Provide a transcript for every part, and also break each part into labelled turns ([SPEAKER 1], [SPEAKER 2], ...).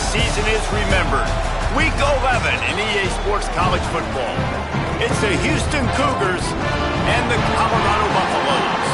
[SPEAKER 1] season is remembered. Week 11 in EA Sports College Football. It's the Houston Cougars and the Colorado Buffaloes.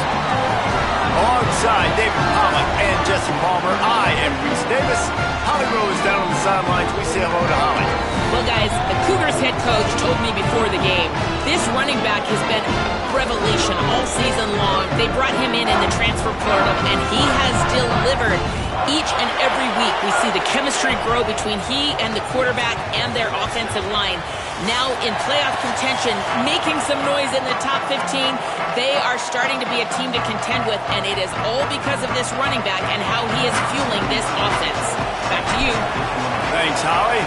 [SPEAKER 1] Alongside David Pollack and Jesse Palmer, I am Reese Davis. Holly Rose down on the sidelines. We say hello to Holly.
[SPEAKER 2] Well, guys, the Cougars head coach told me before the game, this running back has been a revelation all season long. They brought him in the transfer portal, and he has delivered each and every week. We see the chemistry grow between he and the quarterback and their offensive line. Now in playoff contention, making some noise in the top 15. They are starting to be a team to contend with, and it is all because of this running back and how he is fueling this offense. Back to you.
[SPEAKER 1] Thanks, Holly.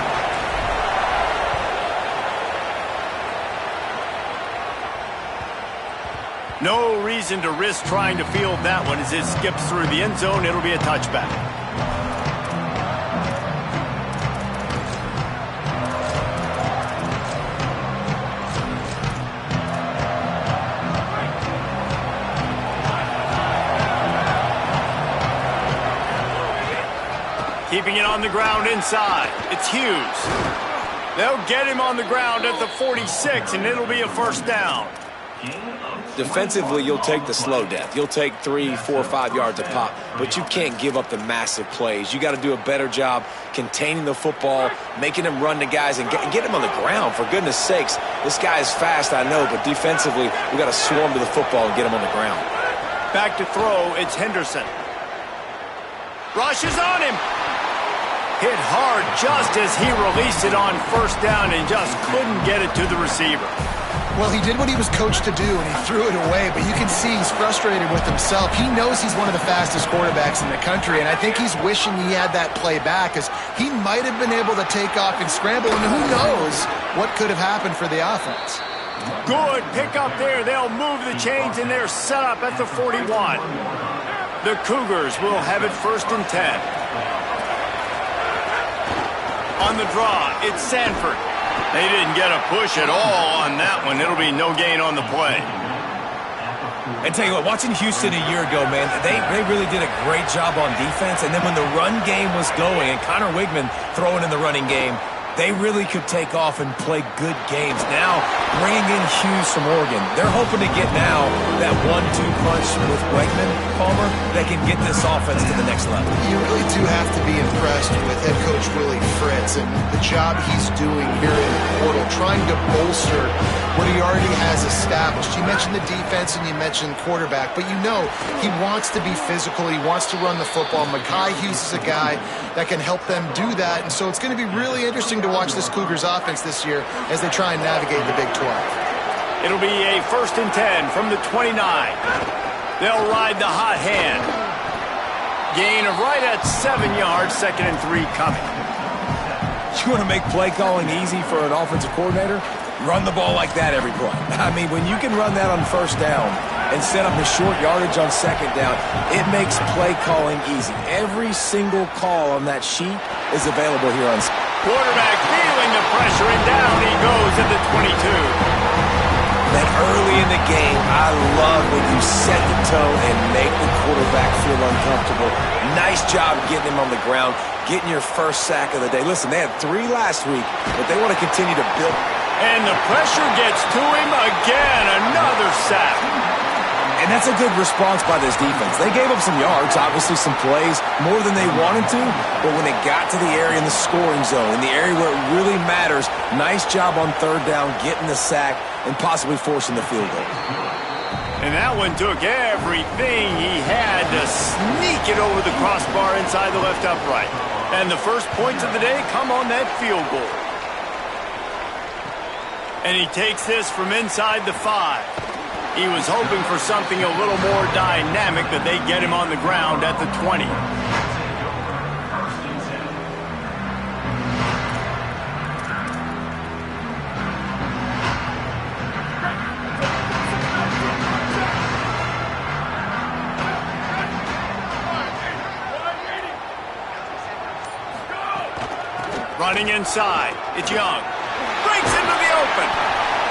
[SPEAKER 1] No reason to risk trying to field that one as it skips through the end zone. It'll be a touchback. Keeping it on the ground inside. It's Hughes. They'll get him on the ground at the 46, and it'll be a first down.
[SPEAKER 3] Defensively, you'll take the slow death. You'll take 3, 4, 5 yards a pop, but you can't give up the massive plays. You got to do a better job containing the football, making them run to guys, and get him on the ground. For goodness sakes, this guy is fast, I know, but defensively, we got to swarm to the football and get him on the ground.
[SPEAKER 1] Back to throw, it's Henderson. Rushes on him. Hit hard just as he released it on first down and just couldn't get it to the receiver.
[SPEAKER 4] Well, he did what he was coached to do, and he threw it away, but you can see he's frustrated with himself. He knows he's one of the fastest quarterbacks in the country, and I think he's wishing he had that play back, as he might have been able to take off and scramble, and who knows what could have happened for the offense.
[SPEAKER 1] Good pick up there. They'll move the chains, and they're set up at the 41. The Cougars will have it 1st and 10. On the draw, it's Sanford. They didn't get a push at all on that one. It'll be no gain on the play.
[SPEAKER 5] And tell you what, watching Houston a year ago, man, they really did a great job on defense. And then when the run game was going and Connor Wigman throwing in the running game, they really could take off and play good games. Now, bringing in Hughes from Oregon, they're hoping to get now that 1-2 punch with Wegman, Palmer, that can get this offense to the next level.
[SPEAKER 4] You really do have to be impressed with head coach Willie Fritz and the job he's doing here in the portal, trying to bolster what he already has established. You mentioned the defense and you mentioned quarterback, but you know he wants to be physical. He wants to run the football. Mekhi Hughes is a guy that can help them do that, and so it's going to be really interesting to watch this Cougars offense this year as they try and navigate the Big 12.
[SPEAKER 1] It'll be a 1st and 10 from the 29. They'll ride the hot hand. Gain of right at 7 yards, 2nd and 3 coming.
[SPEAKER 5] You want to make play calling easy for an offensive coordinator? Run the ball like that every play. I mean, when you can run that on first down and set up a short yardage on second down, it makes play calling easy. Every single call on that sheet is available here on.
[SPEAKER 1] Quarterback feeling the pressure, and down he goes at the 22.
[SPEAKER 5] That early in the game, I love when you set the tone and make the quarterback feel uncomfortable. Nice job getting him on the ground, getting your first sack of the day. Listen, they had 3 last week, but they want to continue to build.
[SPEAKER 1] And the pressure gets to him again, another sack.
[SPEAKER 5] And that's a good response by this defense. They gave up some yards, obviously some plays, more than they wanted to, but when it got to the area in the scoring zone, in the area where it really matters, nice job on 3rd down, getting the sack, and possibly forcing the field goal.
[SPEAKER 1] And that one took everything he had to sneak it over the crossbar inside the left upright. And the first points of the day come on that field goal. And he takes this from inside the 5. He was hoping for something a little more dynamic, but they get him on the ground at the 20. Running inside, it's Young. Breaks into the open.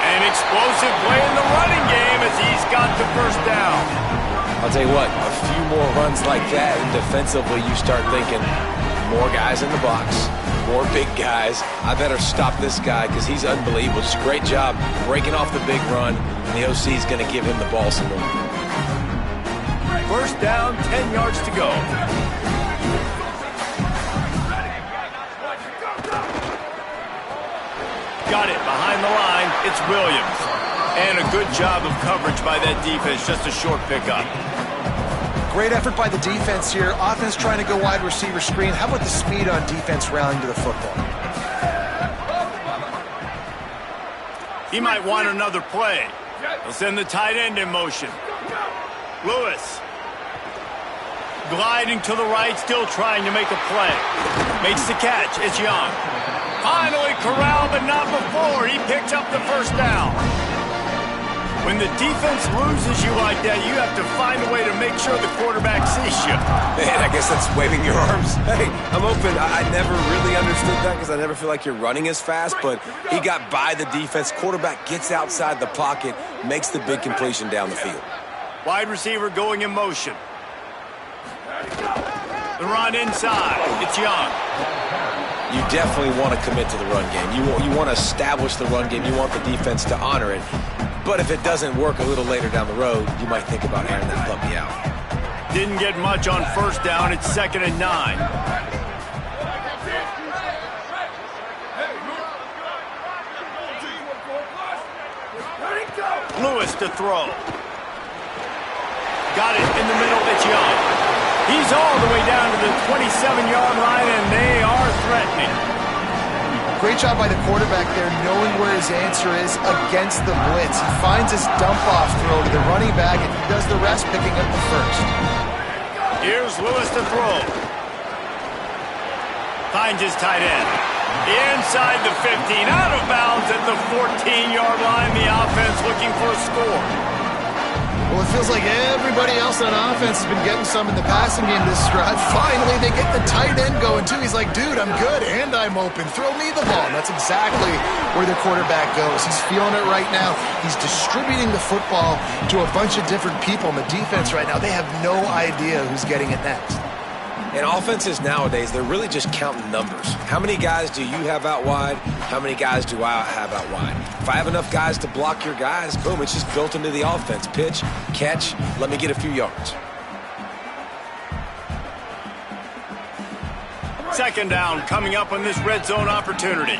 [SPEAKER 1] An explosive play in the running game as he's got the first down.
[SPEAKER 3] I'll tell you what, a few more runs like that, and defensively you start thinking, More guys in the box, more big guys. I better stop this guy because he's unbelievable. Just a great job breaking off the big run, and the OC is going to give him the ball some more.
[SPEAKER 1] First down, 10 yards to go. Got it behind the line. It's Williams. And a good job of coverage by that defense. Just a short pickup.
[SPEAKER 4] Great effort by the defense here. Offense trying to go wide receiver screen. How about the speed on defense rallying to the football?
[SPEAKER 1] He might want another play. He'll send the tight end in motion. Lewis. Gliding to the right, still trying to make a play. Makes the catch. It's Young. Finally corralled, but not before. He picks up the first down. When the defense loses you like that, you have to find a way to make sure the quarterback sees you.
[SPEAKER 3] Man, I guess that's waving your arms. Hey, I'm open. I never really understood that because I never feel like you're running as fast, but he got by the defense. Quarterback gets outside the pocket, makes the big completion down the field.
[SPEAKER 1] Wide receiver going in motion. The run inside. It's Young.
[SPEAKER 3] You definitely want to commit to the run game. You want to establish the run game. You want the defense to honor it. But if it doesn't work a little later down the road, you might think about airing that puppy out.
[SPEAKER 1] Didn't get much on first down. It's 2nd and 9. Lewis to throw. Got it in the middle. It's Young. He's all the way down to the 27-yard line, and they are threatening.
[SPEAKER 4] Great job by the quarterback there, knowing where his answer is against the blitz. He finds his dump-off throw to the running back, and he does the rest, picking up the first.
[SPEAKER 1] Here's Lewis to throw. Finds his tight end. Inside the 15, out of bounds at the 14-yard line. The offense looking for a score.
[SPEAKER 4] Well, it feels like everybody else on offense has been getting some in the passing game this drive. Finally, they get the tight end going, too. He's like, dude, I'm good, and I'm open. Throw me the ball. And that's exactly where the quarterback goes. He's feeling it right now. He's distributing the football to a bunch of different people. And the defense right now, they have no idea who's getting it next.
[SPEAKER 3] And offenses nowadays, they're really just counting numbers. How many guys do you have out wide? How many guys do I have out wide? If I have enough guys to block your guys, boom, it's just built into the offense. Pitch, catch, let me get a few yards.
[SPEAKER 1] 2nd down coming up on this red zone opportunity.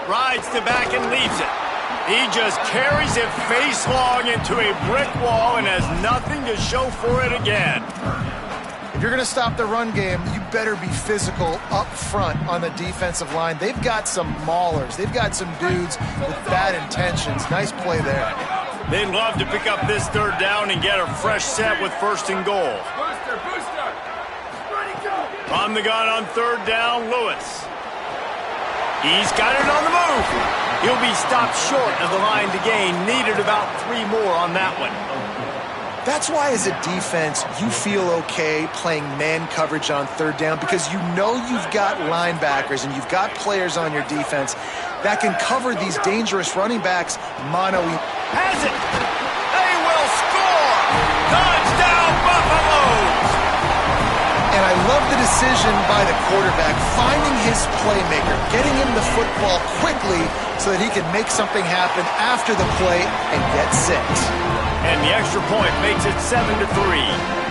[SPEAKER 1] Rides the back and leaves it. He just carries it face long into a brick wall and has nothing to show for it again.
[SPEAKER 4] If you're going to stop the run game, you better be physical up front on the defensive line. They've got some maulers. They've got some dudes with bad intentions. Nice play there.
[SPEAKER 1] They'd love to pick up this 3rd down and get a fresh set with 1st and goal. On the gun on 3rd down, Lewis. He's got it on the move. He'll be stopped short of the line to gain. Needed about 3 more on that one.
[SPEAKER 4] That's why as a defense, you feel okay playing man coverage on 3rd down because you know you've got linebackers and you've got players on your defense that can cover these dangerous running backs mono.
[SPEAKER 1] Has it. They will score. Touchdown, Buffaloes.
[SPEAKER 4] And I love the decision by the quarterback, finding his playmaker, getting him the football quickly so that he can make something happen after the play and get 6.
[SPEAKER 1] And the extra point makes it 7-3.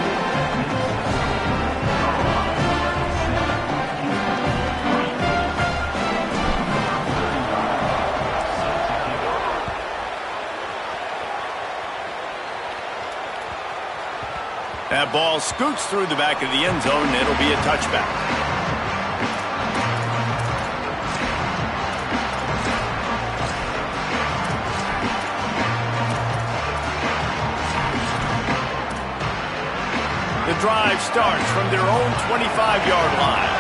[SPEAKER 1] That ball scoots through the back of the end zone, and it'll be a touchback. The drive starts from their own 25-yard line.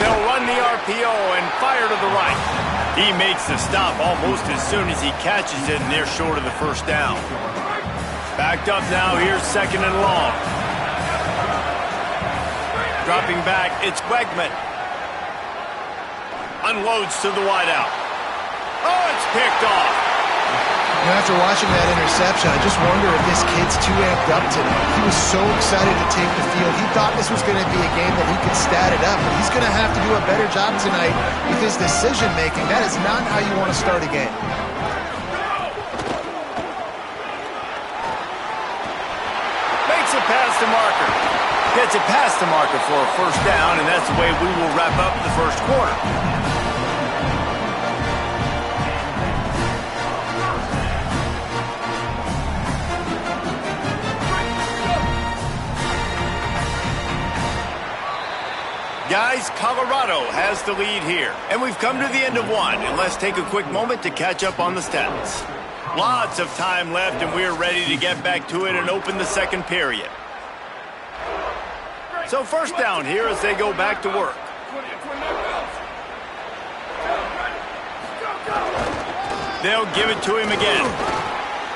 [SPEAKER 1] They'll run the RPO and fire to the right. He makes the stop almost as soon as he catches it, and they're short of the 1st down. Backed up now, here's 2nd and long. Dropping back, it's Wegman. Unloads to the wideout. Oh, it's picked off.
[SPEAKER 4] After watching that interception, I just wonder if this kid's too amped up tonight. He was so excited to take the field. He thought this was going to be a game that he could stat it up, but he's going to have to do a better job tonight with his decision-making. That is not how you want to start a game.
[SPEAKER 1] Makes it past the marker. Gets it past the marker for a first down, and that's the way we will wrap up the first quarter. Guys, Colorado has the lead here. And we've come to the end of one. And let's take a quick moment to catch up on the stats. Lots of time left, and we're ready to get back to it and open the second period. So first down here as they go back to work. They'll give it to him again.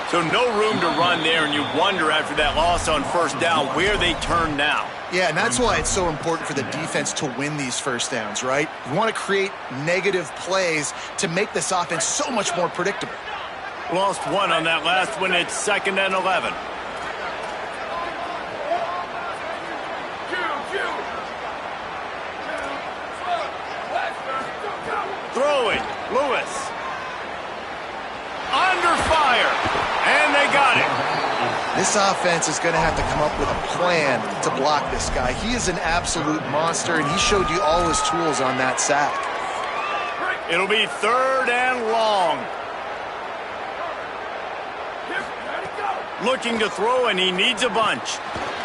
[SPEAKER 1] So no room to run there, and you wonder after that loss on first down where they turn now.
[SPEAKER 4] Yeah, and that's why it's so important for the defense to win these first downs, right? You want to create negative plays to make this offense so much more predictable.
[SPEAKER 1] Lost one on that last one. It's 2nd and 11. Throwing, Lewis. Under fire, and they got it.
[SPEAKER 4] This offense is going to have to come up with a plan to block this guy. He is an absolute monster, and he showed you all his tools on that sack.
[SPEAKER 1] It'll be 3rd and long. Looking to throw, and he needs a bunch.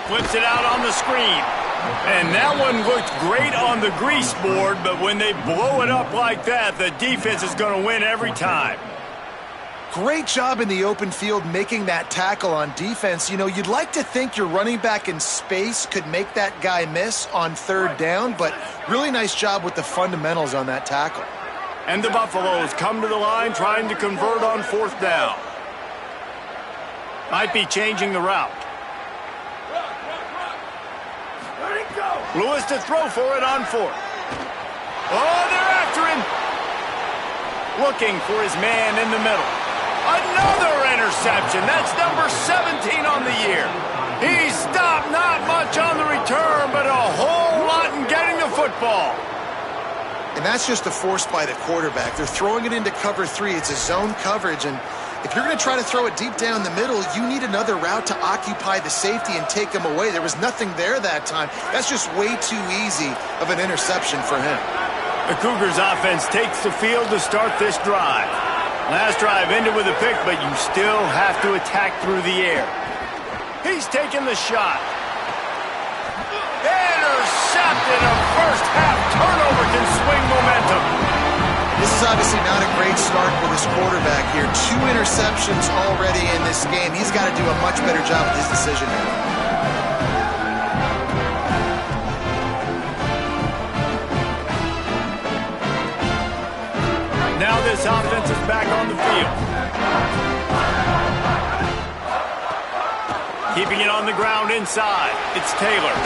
[SPEAKER 1] Flips it out on the screen. And that one looked great on the grease board, but when they blow it up like that, the defense is going to win every time.
[SPEAKER 4] Great job in the open field making that tackle on defense. You know, you'd like to think your running back in space could make that guy miss on 3rd down, but really nice job with the fundamentals on that tackle.
[SPEAKER 1] And the Buffaloes come to the line trying to convert on 4th down. Might be changing the route. Lewis to throw for it on 4th. Oh, they're after him. Looking for his man in the middle. Another interception. That's number 17 on the year. He stopped not much on the return, but a whole lot in getting the football.
[SPEAKER 4] And that's just a force by the quarterback. They're throwing it into cover 3. It's a zone coverage, and if you're going to try to throw it deep down the middle, you need another route to occupy the safety and take him away. There was nothing there that time. That's just way too easy of an interception for him.
[SPEAKER 1] The Cougars offense takes the field to start this drive. Last drive ended with a pick, but you still have to attack through the air. He's taking the shot. Intercepted. A first half turnover can swing momentum.
[SPEAKER 4] This is obviously not a great start for this quarterback here. 2 interceptions already in this game. He's got to do a much better job with his decision making.
[SPEAKER 1] Now this offense is back on the field. Keeping it on the ground inside. It's Taylor.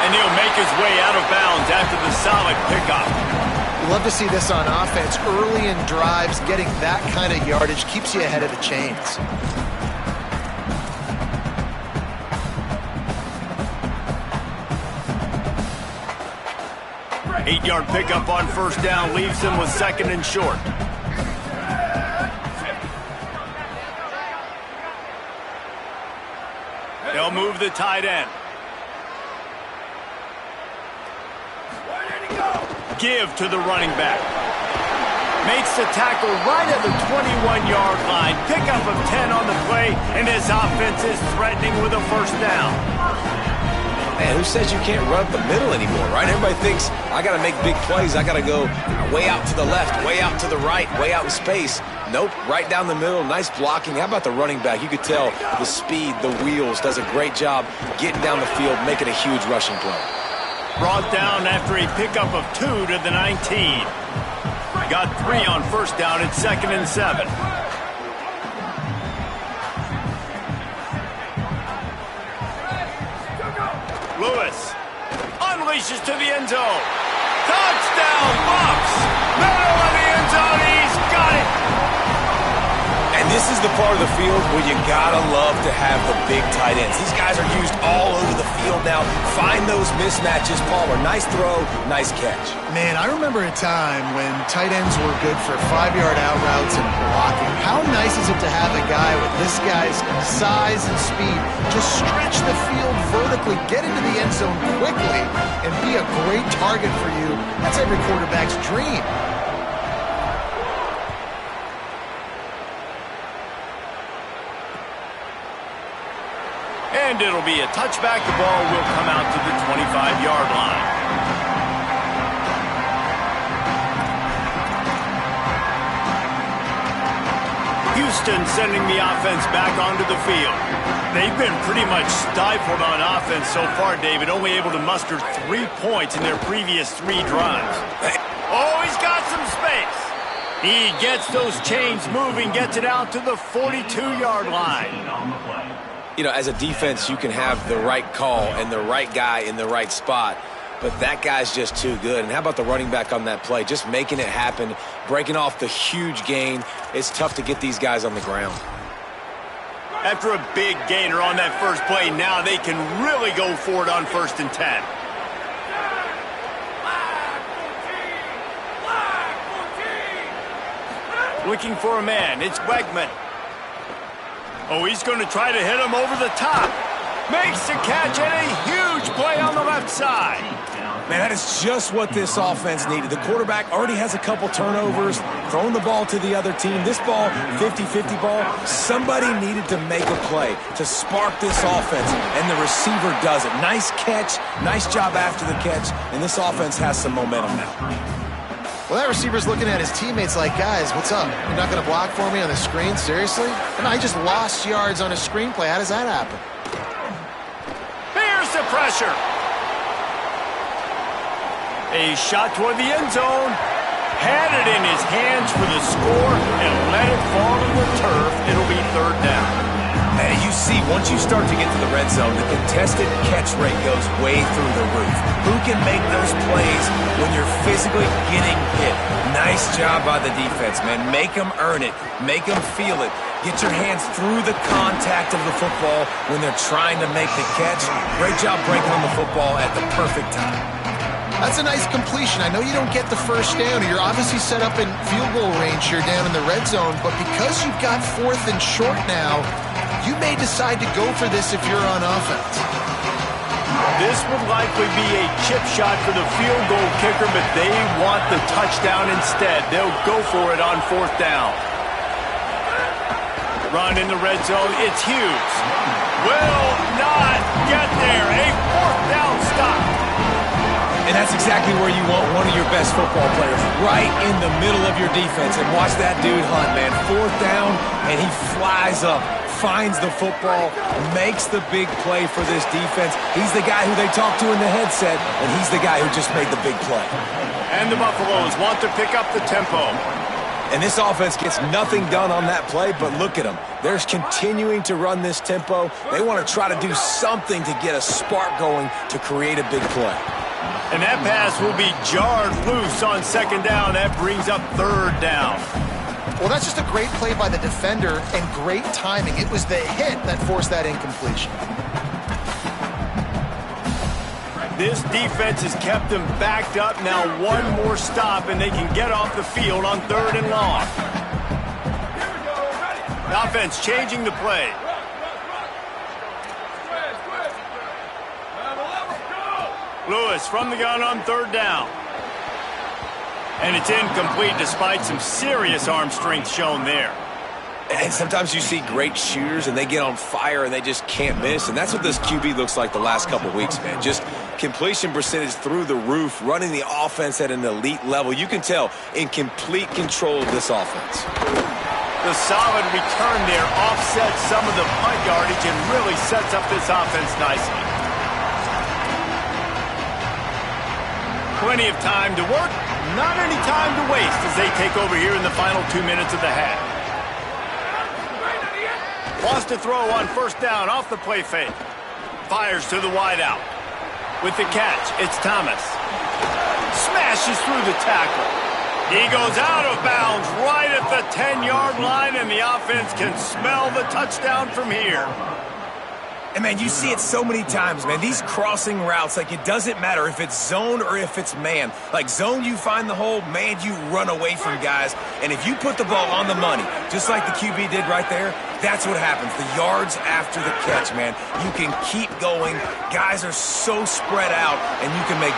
[SPEAKER 1] And he'll make his way out of bounds after the solid pickup.
[SPEAKER 4] You love to see this on offense. Early in drives, getting that kind of yardage keeps you ahead of the chains.
[SPEAKER 1] Eight-yard pickup on first down leaves him with 2nd and short. They'll move the tight end. Give to the running back. Makes the tackle right at the 21-yard line. Pickup of 10 on the play, and his offense is threatening with a first down.
[SPEAKER 3] Man, who says you can't run up the middle anymore, right? Everybody thinks, I got to make big plays. I got to go way out to the left, way out to the right, way out in space. Nope, right down the middle. Nice blocking. How about the running back? You could tell the speed, the wheels, does a great job getting down the field, making a huge rushing play.
[SPEAKER 1] Brought down after a pickup of 2 to the 19. Got 3 on first down. It's 2nd and 7. Lewis unleashes to the end zone. Touchdown, Bucks! Middle of the end zone, he's got it!
[SPEAKER 3] And
[SPEAKER 5] This is the part of the field where you gotta love to have the big tight ends. These guys are used all over the field now. Find those mismatches, Palmer. Nice throw, nice catch.
[SPEAKER 4] Man, I remember a time when tight ends were good for 5-yard out routes and blocking. How nice is it to have a guy with this guy's size and speed just stretch the field vertically, get into the end zone quickly, and be a great target for you? That's every quarterback's dream.
[SPEAKER 1] And it'll be a touchback. The ball will come out to the 25-yard line. Houston sending the offense back onto the field. They've been pretty much stifled on offense so far, David, only able to muster 3 points in their previous 3 drives. Oh, he's got some space. He gets those chains moving, gets it out to the 42-yard line.
[SPEAKER 3] You know, as a defense, you can have the right call and the right guy in the right spot, but that guy's just too good. And how about the running back on that play? Just making it happen, breaking off the huge gain. It's tough to get these guys on the ground.
[SPEAKER 1] After a big gainer on that first play, now they can really go for it on 1st and 10. Looking for a man. It's Wegman. Oh, he's going to try to hit him over the top. Makes the catch and a huge play on the left side.
[SPEAKER 5] Man, that is just what this offense needed. The quarterback already has a couple turnovers, throwing the ball to the other team. This ball, 50-50 ball, somebody needed to make a play to spark this offense, and the receiver does it. Nice catch, nice job after the catch, and this offense has some momentum now.
[SPEAKER 4] Well, that receiver's looking at his teammates like, guys, what's up? You're not going to block for me on the screen? Seriously? And I just lost yards on a screenplay. How does that happen?
[SPEAKER 1] Here's the pressure. A shot toward the end zone. Had it in his hands for the score and let it fall on the turf. It'll be 3rd down.
[SPEAKER 5] And you see, once you start to get to the red zone, the contested catch rate goes way through the roof. Who can make those plays when you're physically getting hit? Nice job by the defense, man. Make them earn it. Make them feel it. Get your hands through the contact of the football when they're trying to make the catch. Great job breaking on the football at the perfect time.
[SPEAKER 4] That's a nice completion. I know you don't get the first down. You're obviously set up in field goal range here down in the red zone, but because you've got 4th and short now, you may decide to go for this if you're on offense.
[SPEAKER 1] This would likely be a chip shot for the field goal kicker, but they want the touchdown instead. They'll go for it on 4th down. Run in the red zone. It's Hughes. Will not get there. A 4th down stop.
[SPEAKER 5] And that's exactly where you want one of your best football players, right in the middle of your defense. And watch that dude hunt, man. 4th down, and he flies up, finds the football, makes the big play for this defense. He's the guy who they talk to in the headset, and he's the guy who just made the big play.
[SPEAKER 1] And the Buffaloes want to pick up the tempo.
[SPEAKER 3] And this offense gets nothing done on that play, but look at them. They're continuing to run this tempo. They want to try to do something to get a spark going to create a big play.
[SPEAKER 1] And that pass will be jarred loose on 2nd down. That brings up 3rd down.
[SPEAKER 4] Well, that's just a great play by the defender and great timing. It was the hit that forced that incompletion.
[SPEAKER 1] This defense has kept them backed up. Now one more stop, and they can get off the field on 3rd and long. The offense changing the play. Lewis from the gun on 3rd down. And it's incomplete despite some serious arm strength shown there.
[SPEAKER 3] And sometimes you see great shooters and they get on fire and they just can't miss. And that's what this QB looks like the last couple weeks, man. Just completion percentage through the roof, running the offense at an elite level. You can tell in complete control of this offense.
[SPEAKER 1] The solid return there offsets some of the punt yardage and really sets up this offense nicely. Plenty of time to work, not any time to waste as they take over here in the final 2 minutes of the half. Lost a throw on 1st down off the play fake. Fires to the wideout. With the catch, it's Thomas. Smashes through the tackle. He goes out of bounds right at the 10-yard line, and the offense can smell the touchdown from here.
[SPEAKER 5] And, man, you see it so many times, man. These crossing routes, like, it doesn't matter if it's zone or if it's man. Like, zone, you find the hole. Man, you run away from guys. And if you put the ball on the money, just like the QB did right there, that's what happens. The yards after the catch, man. You can keep going. Guys are so spread out, and you can make...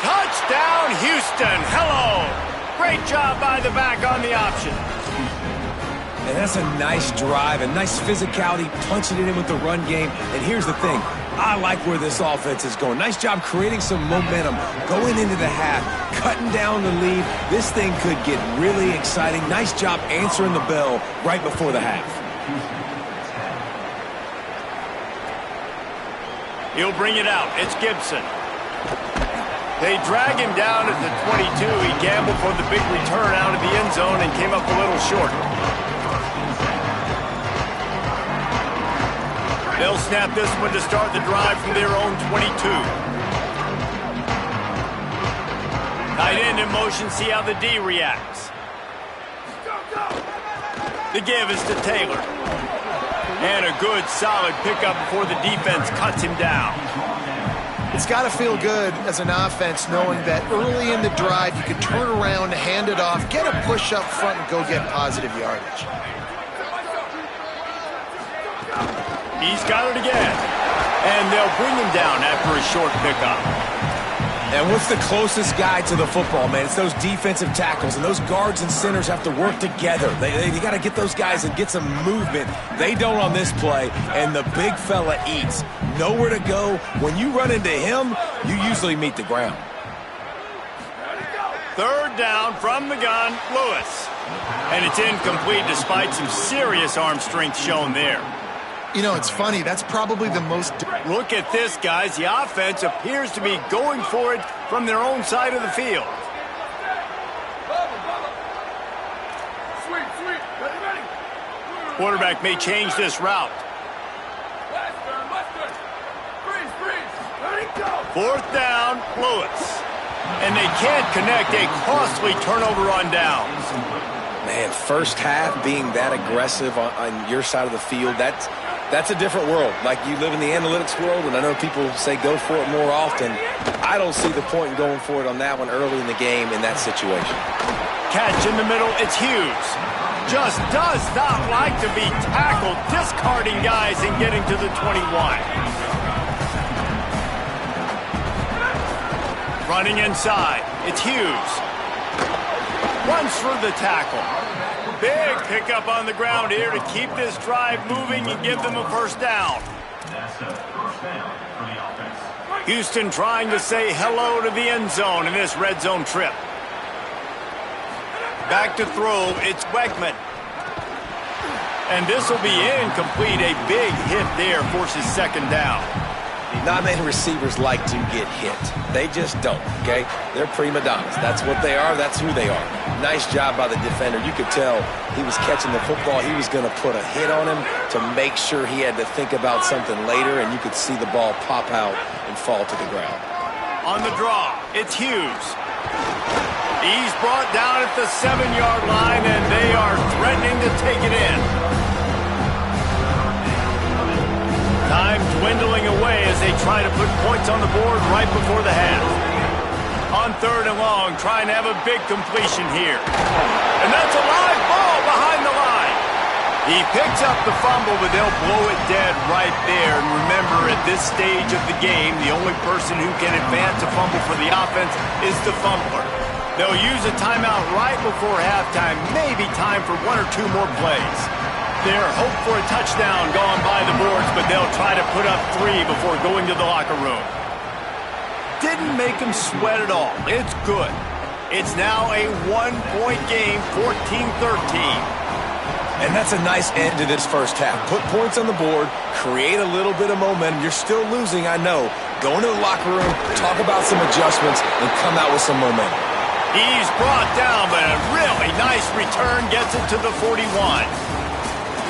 [SPEAKER 1] Touchdown, Houston. Hello. Great job by the back on the option.
[SPEAKER 5] And that's a nice drive, a nice physicality, punching it in with the run game. And here's the thing. I like where this offense is going. Nice job creating some momentum, going into the half, cutting down the lead. This thing could get really exciting. Nice job answering the bell right before the half.
[SPEAKER 1] He'll bring it out. It's Gibson. They drag him down at the 22. He gambled for the big return out of the end zone and came up a little short. They'll snap this one to start the drive from their own 22. Tight end in motion, see how the D reacts. The give is to Taylor. And a good, solid pickup before the defense cuts him down.
[SPEAKER 4] It's got to feel good as an offense knowing that early in the drive you can turn around, hand it off, get a push up front, and go get positive yardage.
[SPEAKER 1] He's got it again. And they'll bring him down after a short pickup.
[SPEAKER 5] And what's the closest guy to the football, man? It's those defensive tackles, and those guards and centers have to work together. They got to get those guys and get some movement. They don't on this play, and the big fella eats. Nowhere to go. When you run into him, you usually meet the ground.
[SPEAKER 1] Third down from the gun, Lewis. And it's incomplete despite some serious arm strength shown there.
[SPEAKER 4] You know, it's funny. That's probably the most...
[SPEAKER 1] Look at this, guys. The offense appears to be going for it from their own side of the field. Quarterback may change this route. Fourth down, Lewis. And they can't connect a costly turnover on downs.
[SPEAKER 3] Man, first half being that aggressive on your side of the field, that's a different world. Like, you live in the analytics world, and I know people say go for it more often. I don't see the point in going for it on that one early in the game in that situation.
[SPEAKER 1] Catch in the middle, it's Hughes. Just does not like to be tackled, discarding guys and getting to the 21. Running inside, it's Hughes. Runs through the tackle. Big pickup on the ground here to keep this drive moving and give them a first down. Houston trying to say hello to the end zone in this red zone trip. Back to throw, it's Wegman. And this will be incomplete. A big hit there forces second down.
[SPEAKER 3] Not many receivers like to get hit. They just don't, okay? They're prima donnas. That's what they are. That's who they are. Nice job by the defender. You could tell he was catching the football. He was going to put a hit on him to make sure he had to think about something later, and you could see the ball pop out and fall to the ground.
[SPEAKER 1] On the draw, it's Hughes. He's brought down at the 7-yard line, and they are threatening to take it in. Time dwindling away as they try to put points on the board right before the half. On third and long, trying to have a big completion here. And that's a live ball behind the line. He picks up the fumble, but they'll blow it dead right there. And remember, at this stage of the game, the only person who can advance a fumble for the offense is the fumbler. They'll use a timeout right before halftime, maybe time for one or two more plays. Their hope for a touchdown gone by the boards, but they'll try to put up 3 before going to the locker room. Didn't make them sweat at all. It's good. It's now a 1-point game, 14-13.
[SPEAKER 5] And that's a nice end to this first half. Put points on the board, create a little bit of momentum. You're still losing, I know. Go into the locker room, talk about some adjustments, and come out with some momentum.
[SPEAKER 1] He's brought down, but a really nice return gets it to the 41.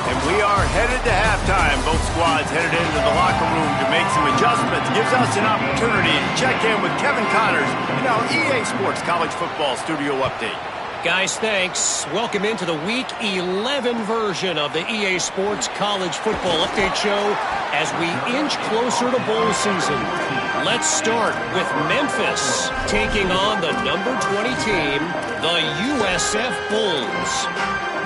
[SPEAKER 1] And we are headed to halftime. Both squads headed into the locker room to make some adjustments. Gives us an opportunity to check in with Kevin Connors in our EA Sports College Football Studio Update.
[SPEAKER 6] Guys, thanks. Welcome into the Week 11 version of the EA Sports College Football Update Show as we inch closer to bowl season. Let's start with Memphis taking on the number 20 team, the USF Bulls.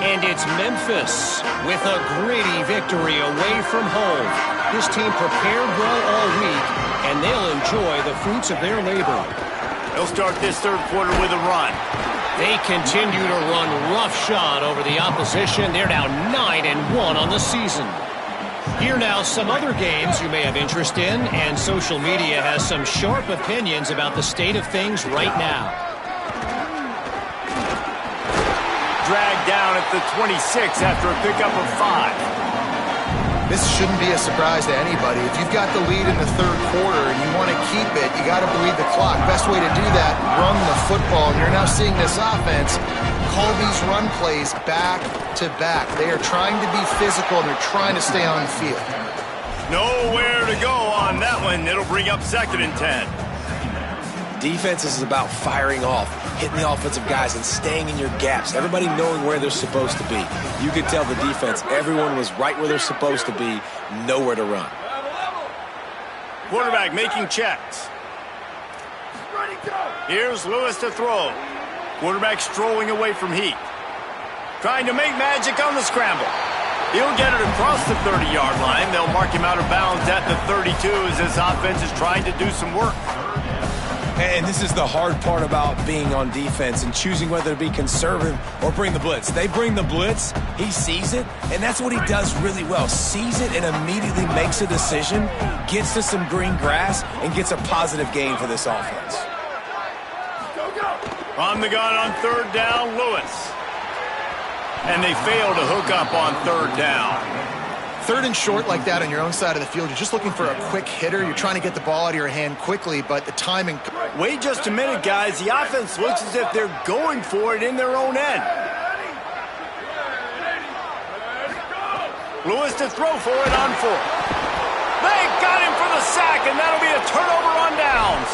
[SPEAKER 6] And it's Memphis with a gritty victory away from home. This team prepared well all week, and they'll enjoy the fruits of their labor.
[SPEAKER 1] They'll start this third quarter with a run.
[SPEAKER 6] They continue to run roughshod over the opposition. They're now 9-1 on the season. Here now some other games you may have interest in, and social media has some sharp opinions about the state of things right now.
[SPEAKER 1] Dragged down at the 26 after a pickup of 5.
[SPEAKER 4] This shouldn't be a surprise to anybody. If you've got the lead in the third quarter and you want to keep it, you got to bleed the clock. Best way to do that, run the football. And you're now seeing this offense call these run plays back to back. They are trying to be physical, and they're trying to stay on the field.
[SPEAKER 1] Nowhere to go on that one. It'll bring up 2nd and 10.
[SPEAKER 3] Defense is about firing off, hitting the offensive guys, and staying in your gaps. Everybody knowing where they're supposed to be. You could tell the defense, everyone was right where they're supposed to be, nowhere to run.
[SPEAKER 1] Quarterback making checks. Here's Lewis to throw. Quarterback strolling away from Heath. Trying to make magic on the scramble. He'll get it across the 30-yard line. They'll mark him out of bounds at the 32 as this offense is trying to do some work.
[SPEAKER 3] And this is the hard part about being on defense and choosing whether to be conservative or bring the blitz. They bring the blitz, he sees it, and that's what he does really well. Sees it and immediately makes a decision, gets to some green grass, and gets a positive gain for this offense.
[SPEAKER 1] On the gun on 3rd down, Lewis. And they fail to hook up on 3rd down.
[SPEAKER 4] 3rd and short like that on your own side of the field, you're just looking for a quick hitter. You're trying to get the ball out of your hand quickly, but the timing...
[SPEAKER 1] Wait just a minute, guys. The offense looks as if they're going for it in their own end. Lewis to throw for it on 4th. They got him for the sack, and that'll be a turnover on downs.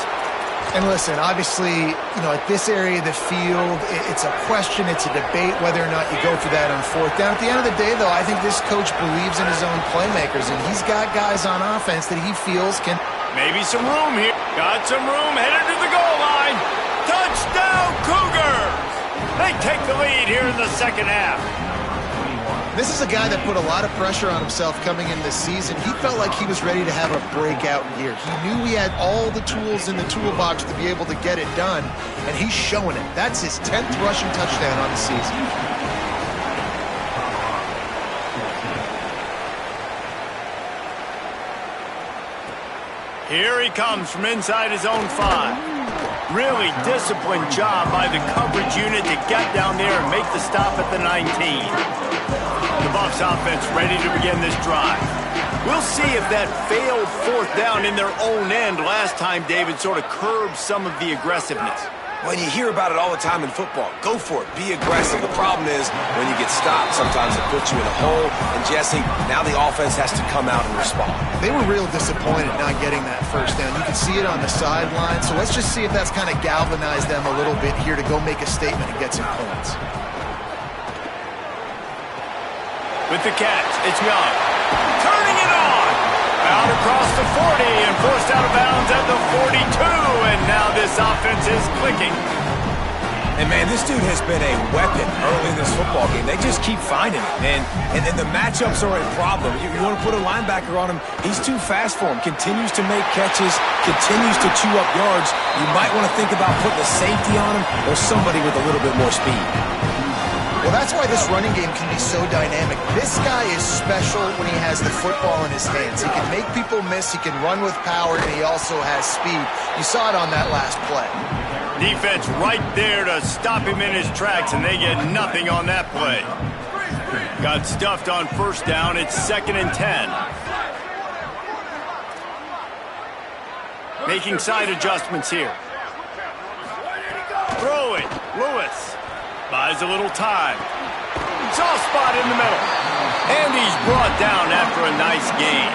[SPEAKER 4] And listen, obviously, at this area of the field, it's a question, it's a debate whether or not you go for that on 4th down. At the end of the day, though, I think this coach believes in his own playmakers, and he's got guys on offense that he feels can...
[SPEAKER 1] Maybe some room here. Got some room, headed to the goal line. Touchdown, Cougars! They take the lead here in the 2nd half.
[SPEAKER 4] This is a guy that put a lot of pressure on himself coming in this season. He felt like he was ready to have a breakout year. He knew he had all the tools in the toolbox to be able to get it done, and he's showing it. That's his 10th rushing touchdown on the season.
[SPEAKER 1] Here he comes from inside his own 5. Really disciplined job by the coverage unit to get down there and make the stop at the 19. The Buffs offense ready to begin this drive. We'll see if that failed 4th down in their own end last time, David, sort of curbed some of the aggressiveness.
[SPEAKER 3] When you hear about it all the time in football, go for it. Be aggressive. The problem is when you get stopped, sometimes it puts you in a hole. And, Jesse, now the offense has to come out and respond.
[SPEAKER 4] They were real disappointed not getting that 1st down. You can see it on the sideline. So let's just see if that's kind of galvanized them a little bit here to go make a statement and get some points.
[SPEAKER 1] With the catch, it's Young. Turning it on. Out across the 40 and forced out of bounds at the 42. And now this offense is clicking.
[SPEAKER 3] And, man, this dude has been a weapon early in this football game. They just keep finding it, man. And the matchups are a problem. You want to put a linebacker on him, he's too fast for him. Continues to make catches, continues to chew up yards. You might want to think about putting a safety on him or somebody with a little bit more speed.
[SPEAKER 4] Well, that's why this running game can be so dynamic. This guy is special when he has the football in his hands. He can make people miss, he can run with power, and he also has speed. You saw it on that last play.
[SPEAKER 1] Defense right there to stop him in his tracks, and they get nothing on that play. Got stuffed on 1st down. It's 2nd and 10. Making side adjustments here. Throwing. Lewis. Buys a little time. Soft spot in the middle. And he's brought down after a nice gain.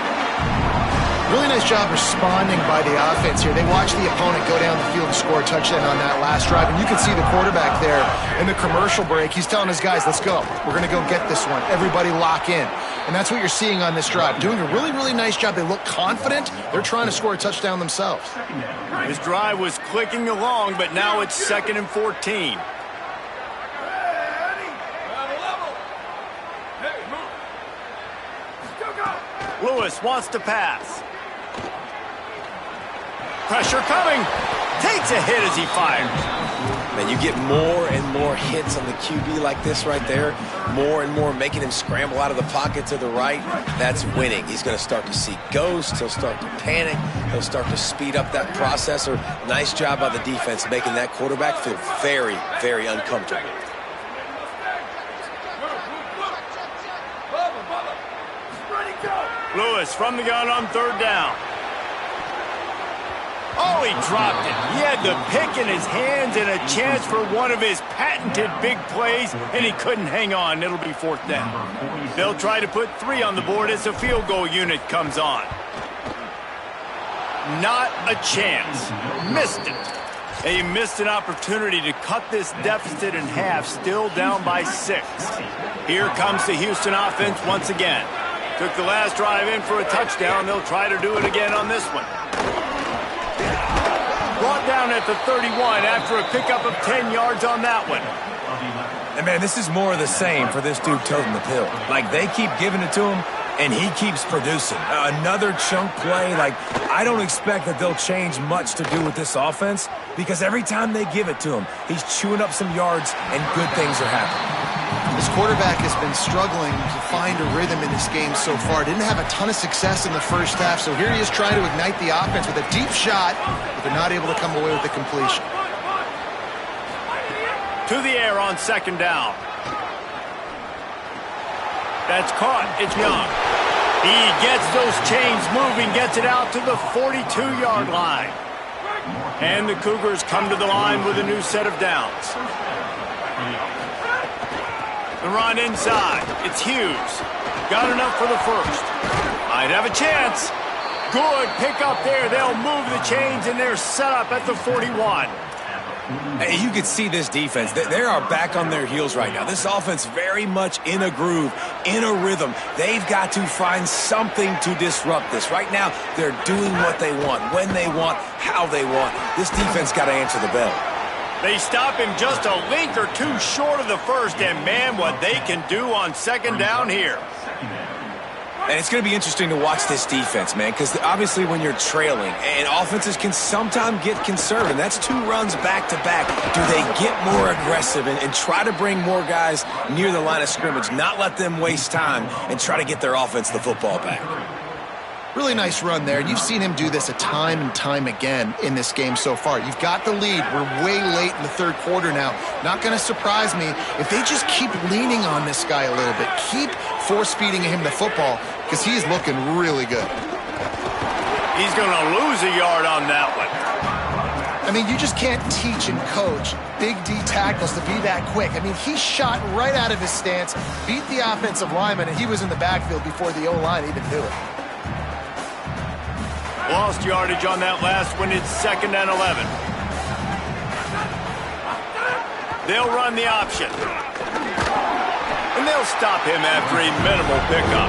[SPEAKER 4] Really nice job responding by the offense here. They watched the opponent go down the field and score a touchdown on that last drive, and you can see the quarterback there in the commercial break. He's telling his guys, let's go. We're going to go get this one. Everybody lock in. And that's what you're seeing on this drive. Doing a really, really nice job. They look confident. They're trying to score a touchdown themselves.
[SPEAKER 1] His drive was clicking along, but now it's 2nd and 14. Lewis wants to pass. Pressure coming. Takes a hit as he fires.
[SPEAKER 3] Man, you get more and more hits on the QB like this right there. More and more making him scramble out of the pocket to the right. That's winning. He's going to start to see ghosts. He'll start to panic. He'll start to speed up that processor. Nice job by the defense making that quarterback feel very, very uncomfortable.
[SPEAKER 1] Lewis from the gun on 3rd down. Oh, he dropped it. He had the pick in his hands and a chance for one of his patented big plays, and he couldn't hang on. It'll be 4th down. They'll try to put 3 on the board as the field goal unit comes on. Not a chance. Missed it. He missed an opportunity to cut this deficit in half, still down by 6. Here comes the Houston offense once again. Took the last drive in for a touchdown. They'll try to do it again on this one. Brought down at the 31 after a pickup of 10 yards on that one.
[SPEAKER 5] And, man, this is more of the same for this dude toting the pill. Like, they keep giving it to him, and he keeps producing. Another chunk play. Like, I don't expect that they'll change much to do with this offense because every time they give it to him, he's chewing up some yards, and good things are happening.
[SPEAKER 4] This quarterback has been struggling to find a rhythm in this game so far. Didn't have a ton of success in the first half, so here he is trying to ignite the offense with a deep shot, but they're not able to come away with the completion.
[SPEAKER 1] To the air on 2nd down. That's caught. It's Young. He gets those chains moving, gets it out to the 42-yard line. And the Cougars come to the line with a new set of downs. The run inside. It's Hughes. Got enough for the first. Might have a chance. Good pick up there. They'll move the chains, and they're set up at the 41.
[SPEAKER 5] Hey, you can see this defense. They are back on their heels right now. This offense very much in a groove, in a rhythm. They've got to find something to disrupt this. Right now, they're doing what they want, when they want, how they want. This defense got to answer the bell.
[SPEAKER 1] They stop him just a length or 2 short of the first, and man, what they can do on 2nd down here.
[SPEAKER 5] And it's going to be interesting to watch this defense, man, because obviously when you're trailing, and offenses can sometimes get conservative. That's 2 runs back-to-back. Do they get more aggressive and try to bring more guys near the line of scrimmage, not let them waste time, and try to get their offense the football back?
[SPEAKER 4] Really nice run there, and you've seen him do this a time and time again in this game so far. You've got the lead. We're way late in the 3rd quarter now. Not going to surprise me if they just keep leaning on this guy a little bit. Keep force-feeding him the football because he's looking really good.
[SPEAKER 1] He's going to lose a yard on that one.
[SPEAKER 4] I mean, you just can't teach and coach big D tackles to be that quick. I mean, he shot right out of his stance, beat the offensive lineman, and he was in the backfield before the O-line even knew it.
[SPEAKER 1] Lost yardage on that last one. It's 2nd and 11. They'll run the option. And they'll stop him after a minimal pickup.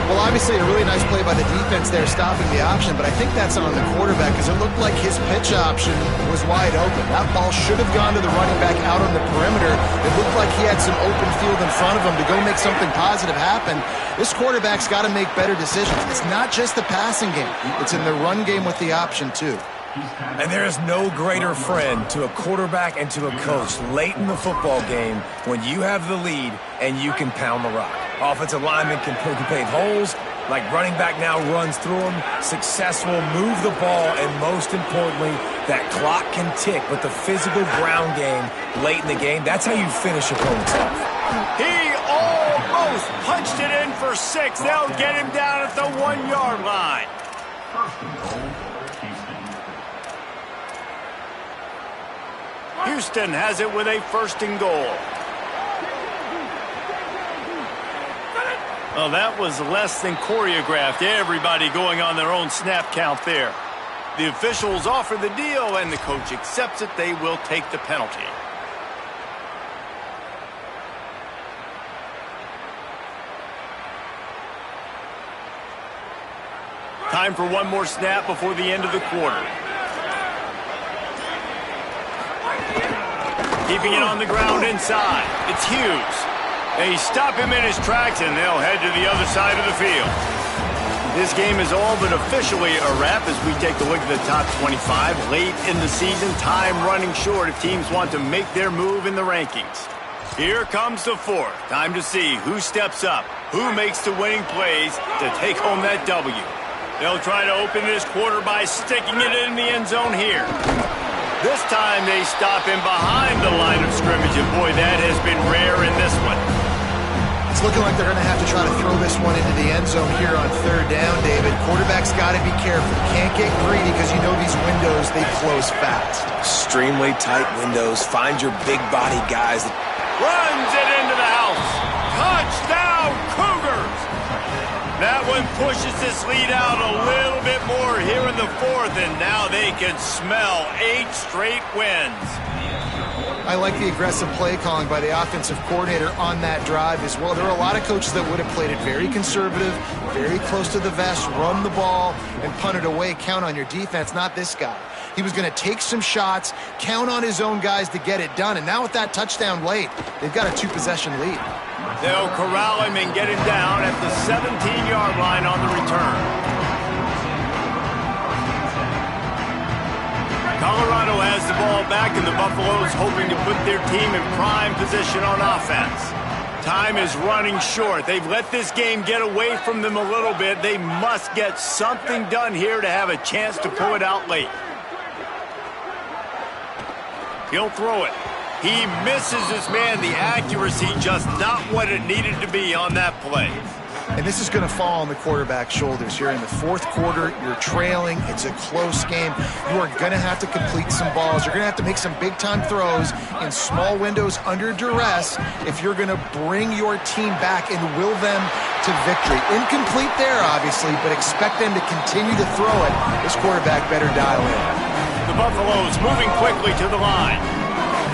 [SPEAKER 4] Well, obviously a really nice play by the defense there stopping the option, but I think that's on the quarterback because it looked like his pitch option was wide open. That ball should have gone to the running back out on the perimeter. It looked like he had some open field in front of him to go make something positive happen. This quarterback's got to make better decisions. It's not just the passing game. It's in the run game with the option, too.
[SPEAKER 5] And there is no greater friend to a quarterback and to a coach late in the football game when you have the lead and you can pound the rock. Offensive linemen can pave holes, like running back now runs through them, successful, move the ball, and most importantly, that clock can tick. But the physical ground game late in the game, that's how you finish opponents off.
[SPEAKER 1] He almost punched it in for 6. They'll get him down at the 1-yard line. Houston has it with a 1st and goal. Well, that was less than choreographed. Everybody going on their own snap count there. The officials offer the deal, and the coach accepts it. They will take the penalty. Time for one more snap before the end of the quarter. Keeping it on the ground inside. It's Hughes. They stop him in his tracks, and they'll head to the other side of the field. This game is all but officially a wrap as we take a look at the top 25. Late in the season, time running short if teams want to make their move in the rankings. Here comes the fourth. Time to see who steps up, who makes the winning plays to take home that W. They'll try to open this quarter by sticking it in the end zone here. This time they stop him behind the line of scrimmage, and boy, that has been rare in this one.
[SPEAKER 4] It's looking like they're going to have to try to throw this one into the end zone here on third down, David. Quarterback's got to be careful. Can't get greedy because you know these windows, they close fast.
[SPEAKER 3] Extremely tight windows. Find your big body guys.
[SPEAKER 1] Runs it into the house. Touchdown, Cougars! That one pushes this lead out a little bit more here in the fourth, and now they can smell 8 straight wins.
[SPEAKER 4] I like the aggressive play calling by the offensive coordinator on that drive as well. There are a lot of coaches that would have played it very conservative, very close to the vest, run the ball, and punt it away. Count on your defense, not this guy. He was going to take some shots, count on his own guys to get it done. And now with that touchdown late, they've got a 2-possession lead.
[SPEAKER 1] They'll corral him and get him down at the 17-yard line on the return. Colorado has the ball back, and the Buffaloes hoping to put their team in prime position on offense. Time is running short. They've let this game get away from them a little bit. They must get something done here to have a chance to pull it out late. He'll throw it. He misses his man. The accuracy just not what it needed to be on that play.
[SPEAKER 4] And this is going to fall on the quarterback's shoulders here in the fourth quarter. You're trailing. It's a close game. You are going to have to complete some balls. You're going to have to make some big-time throws in small windows under duress if you're going to bring your team back and will them to victory. Incomplete there, obviously, but expect them to continue to throw it. This quarterback better dial in.
[SPEAKER 1] The Buffaloes moving quickly to the line.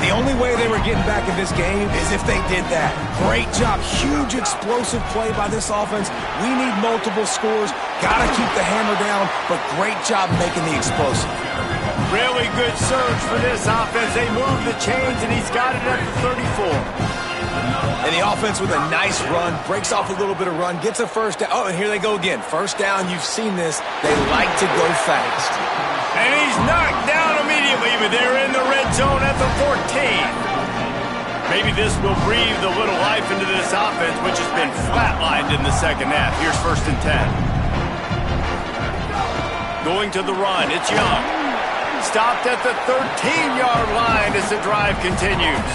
[SPEAKER 5] The only way they were getting back in this game is if they did that. Great job. Huge explosive play by this offense. We need multiple scores. Got to keep the hammer down, but great job making the explosive.
[SPEAKER 1] Really good surge for this offense. They move the chains, and he's got it at the 34.
[SPEAKER 5] And the offense with a nice run, breaks off a little bit of run, gets a first down. Oh, and here they go again. First down, you've seen this. They like to go fast.
[SPEAKER 1] And he's knocked down immediately, but they're in the red zone at the 14. Maybe this will breathe a little life into this offense, which has been flatlined in the second half. Here's 1st and 10. Going to the run, it's Young. Stopped at the 13-yard line as the drive continues.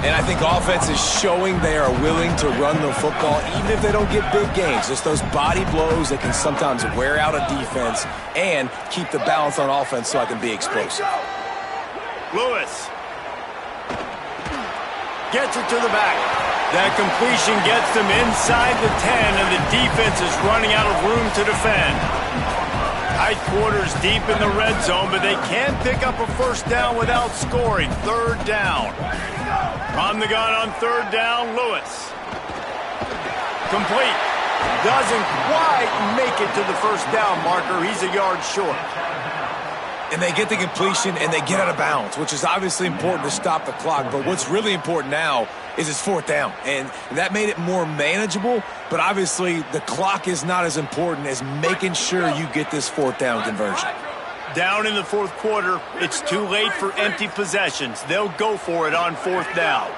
[SPEAKER 5] And I think offense is showing they are willing to run the football, even if they don't get big gains. Just those body blows that can sometimes wear out a defense and keep the balance on offense so I can be explosive.
[SPEAKER 1] Lewis gets it to the back. That completion gets them inside the 10, and the defense is running out of room to defend. Tight quarters deep in the red zone, but they can't pick up a first down without scoring. 3rd down. From the gun on 3rd down, Lewis. Complete. Doesn't quite make it to the first down marker. He's a yard short.
[SPEAKER 5] And they get the completion, and they get out of bounds, which is obviously important to stop the clock. But what's really important now is it's 4th down. And that made it more manageable. But obviously, the clock is not as important as making sure you get this 4th down conversion.
[SPEAKER 1] Down in the 4th quarter, it's too late for empty possessions. They'll go for it on 4th down.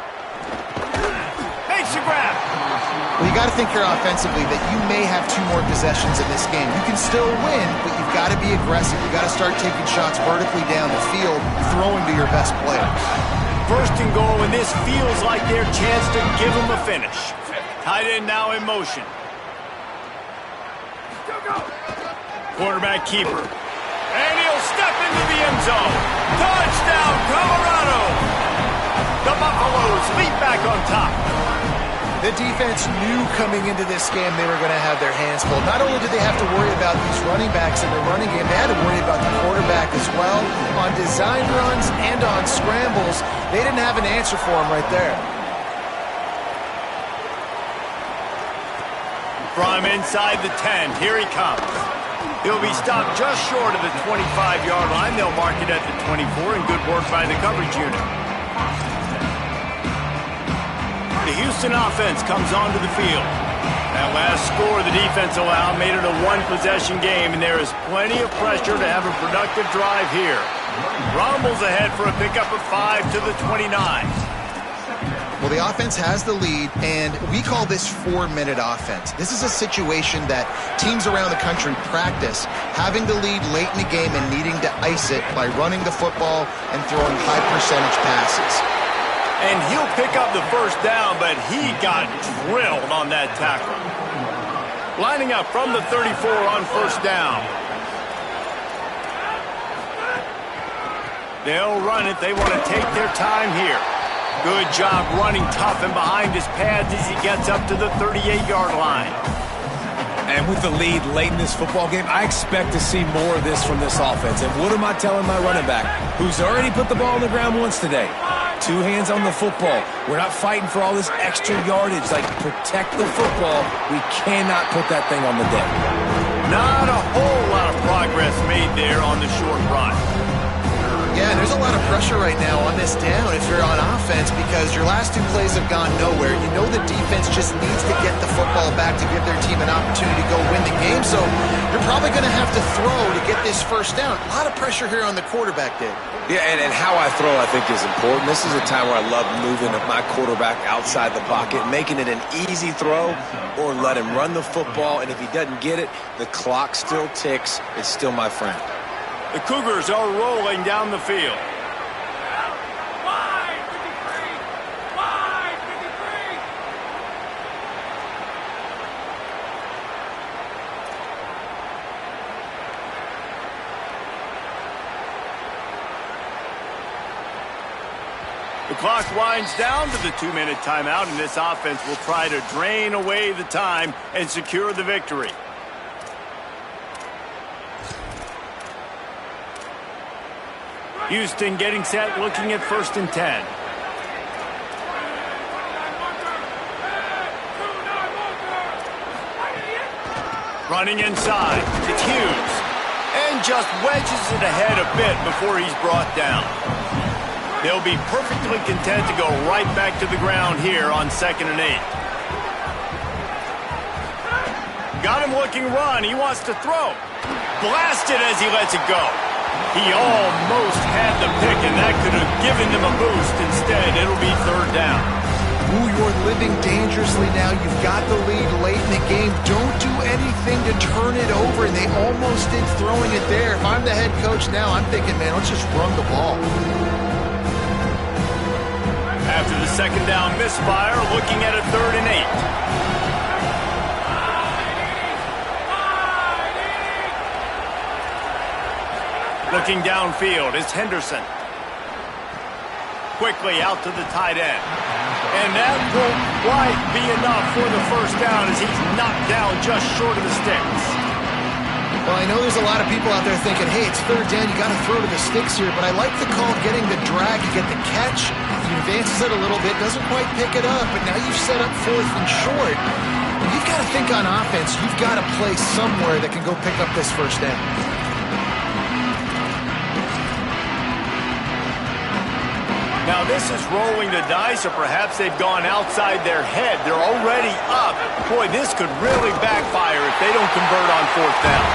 [SPEAKER 1] Makes a grab.
[SPEAKER 4] Well, you got to think here offensively that you may have 2 more possessions in this game. You can still win, but you've got to be aggressive. You've got to start taking shots vertically down the field, throwing to your best players.
[SPEAKER 1] 1st and goal, and this feels like their chance to give them a finish. Tight end now in motion. Quarterback keeper. And he'll step into the end zone. Touchdown, Colorado! The Buffaloes leap back on top.
[SPEAKER 4] The defense knew coming into this game they were going to have their hands full. Not only did they have to worry about these running backs in the running game, they had to worry about the quarterback as well. On design runs and on scrambles, they didn't have an answer for him right there.
[SPEAKER 1] From inside the 10, here he comes. He'll be stopped just short of the 25-yard line. They'll mark it at the 24, and good work by the coverage unit. The Houston offense comes onto the field. That last score the defense allowed made it a one-possession game, and there is plenty of pressure to have a productive drive here. Rumbles ahead for a pickup of 5 to the 29.
[SPEAKER 4] Well, the offense has the lead, and we call this 4-minute offense. This is a situation that teams around the country practice, having the lead late in the game and needing to ice it by running the football and throwing high-percentage passes.
[SPEAKER 1] And he'll pick up the first down, but he got drilled on that tackle. Lining up from the 34 on first down. They'll run it. They want to take their time here. Good job running tough and behind his pads as he gets up to the 38-yard line.
[SPEAKER 5] And with the lead late in this football game, I expect to see more of this from this offense. And what am I telling my running back, who's already put the ball on the ground once today? 2 hands on the football. We're not fighting for all this extra yardage. Like, protect the football. We cannot put that thing on the deck.
[SPEAKER 1] Not a whole lot of progress made there on the short run.
[SPEAKER 4] Yeah, there's a lot of pressure right now on this down if you're on offense because your last 2 plays have gone nowhere. You know the defense just needs to get the football back to give their team an opportunity to go win the game, so you're probably going to have to throw to get this first down. A lot of pressure here on the quarterback, Dave.
[SPEAKER 3] Yeah, and how I throw, I think, is important. This is a time where I love moving my quarterback outside the pocket, making it an easy throw, or let him run the football, and if he doesn't get it, the clock still ticks. It's still my friend.
[SPEAKER 1] The Cougars are rolling down the field. The clock winds down to the 2-minute timeout, and this offense will try to drain away the time and secure the victory. Houston getting set, looking at 1st and 10. Running inside, it's Hughes. And just wedges it ahead a bit before he's brought down. They'll be perfectly content to go right back to the ground here on 2nd and 8. Got him looking run, he wants to throw. Blasted as he lets it go. He almost had the pick, and that could have given them a boost. Instead, it'll be 3rd down.
[SPEAKER 4] Ooh, you're living dangerously now. You've got the lead late in the game. Don't do anything to turn it over, and they almost did throwing it there. If I'm the head coach now, I'm thinking, man, let's just run the ball.
[SPEAKER 1] After the 2nd down misfire, looking at a 3rd and 8. Looking downfield is Henderson. Quickly out to the tight end. And that won't quite be enough for the first down as he's knocked down just short of the sticks.
[SPEAKER 4] Well, I know there's a lot of people out there thinking, hey, it's 3rd down, you got to throw to the sticks here, but I like the call getting the drag. You get the catch, he advances it a little bit, doesn't quite pick it up, but now you've set up 4th and short. You've got to think on offense, you've got to play somewhere that can go pick up this first down.
[SPEAKER 1] Now this is rolling the dice, or perhaps they've gone outside their head. They're already up. Boy, this could really backfire if they don't convert on 4th down.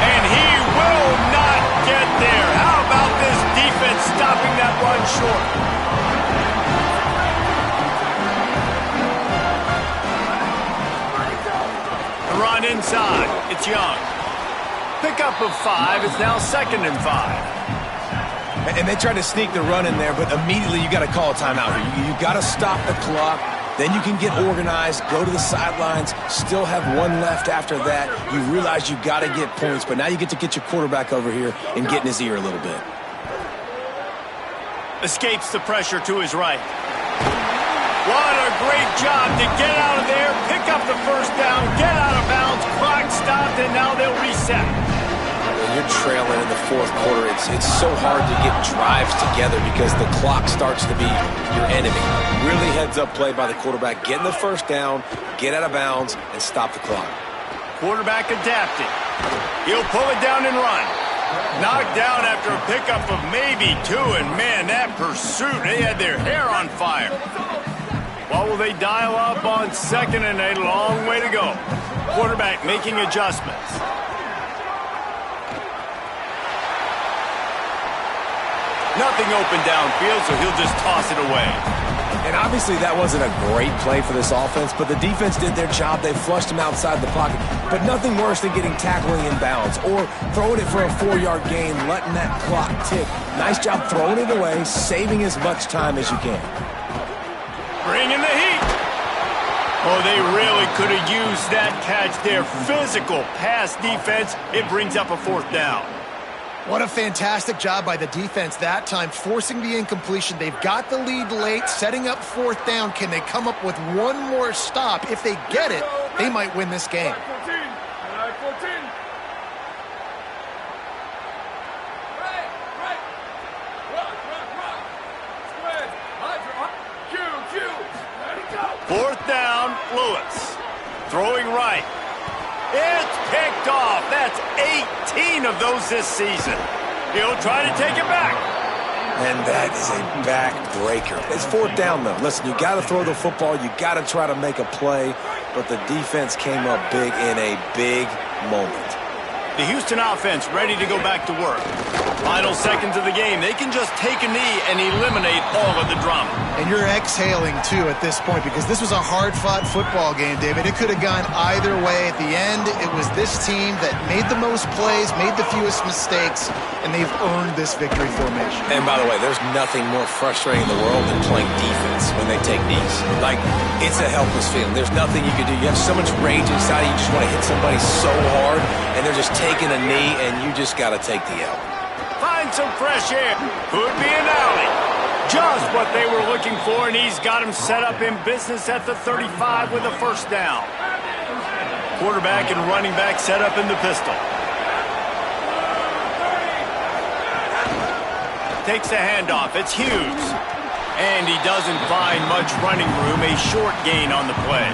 [SPEAKER 1] And he will not get there. How about this defense stopping that run short? The run inside. It's Young. Pickup of 5. It's now 2nd and 5.
[SPEAKER 5] And they try to sneak the run in there, but immediately you got to call a timeout here. You got to stop the clock. Then you can get organized, go to the sidelines, still have 1 left after that. You realize you got to get points, but now you get to get your quarterback over here and get in his ear a little bit.
[SPEAKER 1] Escapes the pressure to his right. What a great job to get out of there, pick up the first down, get out of bounds, clock stopped, and now they'll reset.
[SPEAKER 3] When you're trailing in the fourth quarter, it's so hard to get drives together because the clock starts to be your enemy. Really heads-up play by the quarterback, getting the first down, get out of bounds, and stop the clock.
[SPEAKER 1] Quarterback adapted. He'll pull it down and run. Knocked down after a pickup of maybe 2, and man, that pursuit, they had their hair on fire. What will they dial up on second and a long way to go? Quarterback making adjustments. Nothing open downfield, so he'll just toss it away.
[SPEAKER 3] And obviously that wasn't a great play for this offense, but the defense did their job. They flushed him outside the pocket. But nothing worse than getting tackling in bounds or throwing it for a 4-yard gain, letting that clock tick. Nice job throwing it away, saving as much time as you can.
[SPEAKER 1] Bringing the heat. Oh, they really could have used that catch there. Physical pass defense. It brings up a 4th down.
[SPEAKER 4] What a fantastic job by the defense that time, forcing the incompletion. They've got the lead late, setting up 4th down. Can they come up with one more stop? If they get it, they might win this game.
[SPEAKER 1] Fourth down, Lewis. Throwing right. It's picked off. That's 18 of those this season. He'll try to take it back.
[SPEAKER 3] And that is a backbreaker. It's 4th down, though. Listen, you got to throw the football. You got to try to make a play. But the defense came up big in a big moment.
[SPEAKER 1] The Houston offense ready to go back to work. Final seconds of the game. They can just take a knee and eliminate all of the drama.
[SPEAKER 4] And you're exhaling, too, at this point, because this was a hard-fought football game, David. It could have gone either way. At the end, it was this team that made the most plays, made the fewest mistakes, and they've earned this victory formation.
[SPEAKER 3] And by the way, there's nothing more frustrating in the world than playing defense when they take knees. Like, it's a helpless feeling. There's nothing you can do. You have so much rage inside you. You just want to hit somebody so hard, and they're just taking a knee, and you just got to take the L.
[SPEAKER 1] Find some fresh air. Could be an alley. Just what they were looking for, and he's got him set up in business at the 35 with a 1st down. Quarterback and running back set up in the pistol. Takes the handoff. It's Hughes. And he doesn't find much running room. A short gain on the play.